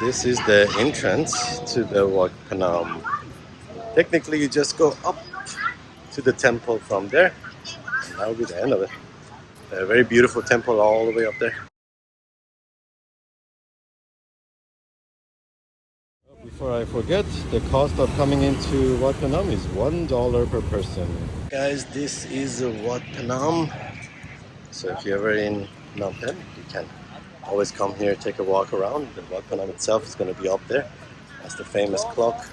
This is the entrance to the Wat Phnom. Technically, you just go up to the temple from there. And that will be the end of it. A very beautiful temple all the way up there. Before I forget, the cost of coming into Wat Phnom is $1 per person. Guys, this is Wat Phnom. So if you're ever in Phnom Penh, you can always come here, take a walk around. The Wat Phnom itself is going to be up there. That's the famous clock.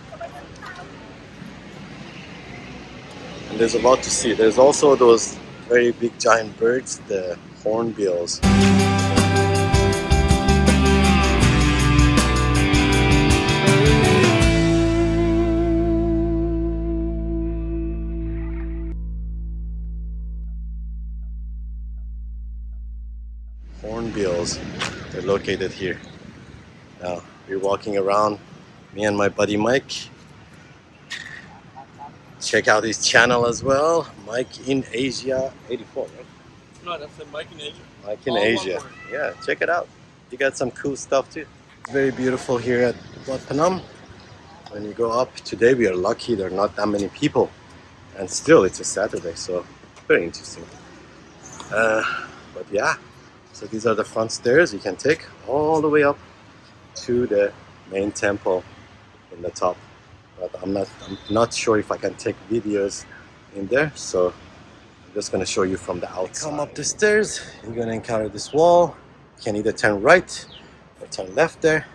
And there's a lot to see. There's also those very big giant birds, the hornbills. Hornbills, they're located here. Now we're walking around, me and my buddy Mike. Check out his channel as well, mikeinasia 84, right? No, that's the mikeinasia. Mikeinasia, yeah, check it out. You got some cool stuff too. Very beautiful here at Wat Phnom. When you go up today, we are lucky there are not that many people, and still it's a Saturday, so very interesting. But yeah. So these are the front stairs you can take all the way up to the main temple in the top. But I'm not sure if I can take videos in there, so I'm just going to show you from the outside. Come up the stairs, you're going to encounter this wall. You can either turn right or turn left there.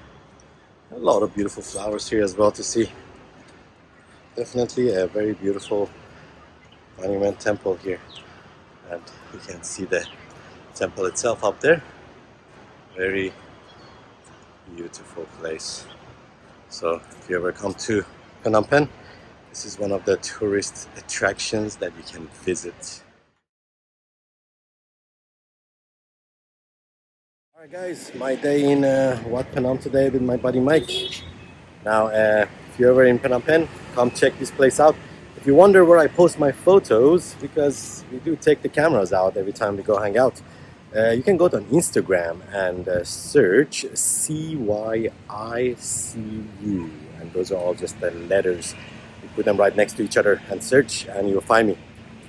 A lot of beautiful flowers here as well to see. Definitely a very beautiful monument temple here. And you can see the temple itself up there. Very beautiful place. So if you ever come to Phnom Penh, this is one of the tourist attractions that you can visit. Alright guys, my day in Wat Phnom today with my buddy Mike. Now if you're ever in Phnom Penh, come check this place out. If you wonder where I post my photos, because we do take the cameras out every time we go hang out, you can go to Instagram and search CYICU, and those are all just the letters. You put them right next to each other and search, and you'll find me.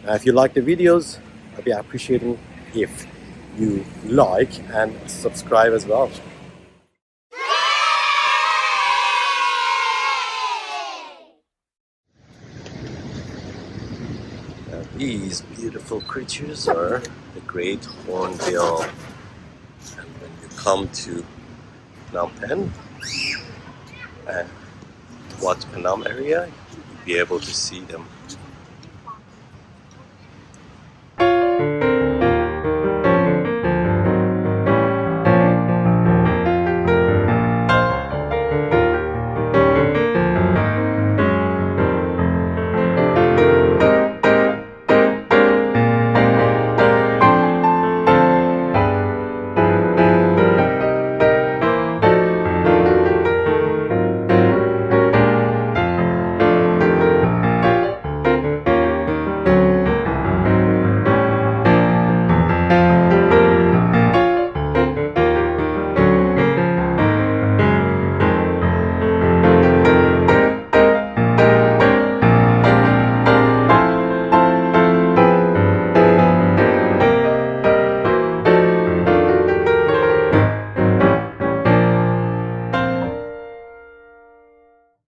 If you like the videos, I'd be appreciating if you like and subscribe as well. Now, these beautiful creatures are the great hornbill, and when you come to Phnom Penh and Wat Phnom area, you'll be able to see them